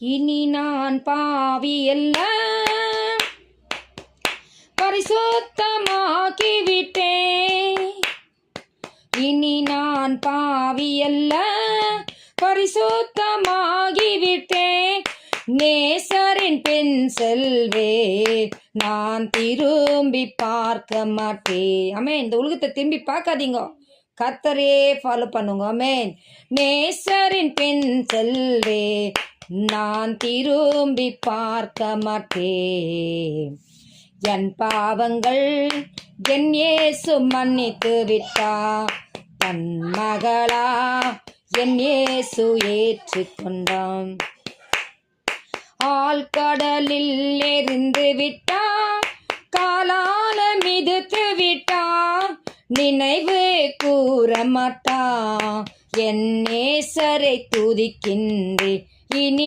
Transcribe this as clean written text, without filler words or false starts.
இனி நான் பாவியல்ல, பரிசுத்தமாக்கிவிட்டேன். இனி நான் பாவியல்ல, பரிசுத்தமாகிவிட்டேன். நேசரின் பின் செல்வே, நான் திரும்பி பார்க்க மாட்டேன். ஆமென். இந்த உலகத்தை திரும்பி பார்க்காதீங்க, கர்த்தரே ஃபாலோ பண்ணுங்க. ஆமென். நேசரின் பின் செல்வே, நான் திரும்பி பார்க்க மாட்டேன். என் பாவங்கள் என் இயேசு மன்னித்து விட்டார். தன் மகளா என் இயேசு ஏற்றுக்கொண்டான். ஆழ்கடலில் எறிந்து விட்டார், காலால மிதித்து விட்டார். நினைவு கூற மாட்டார், என் நேசரை துதிக்கின்றே. இனி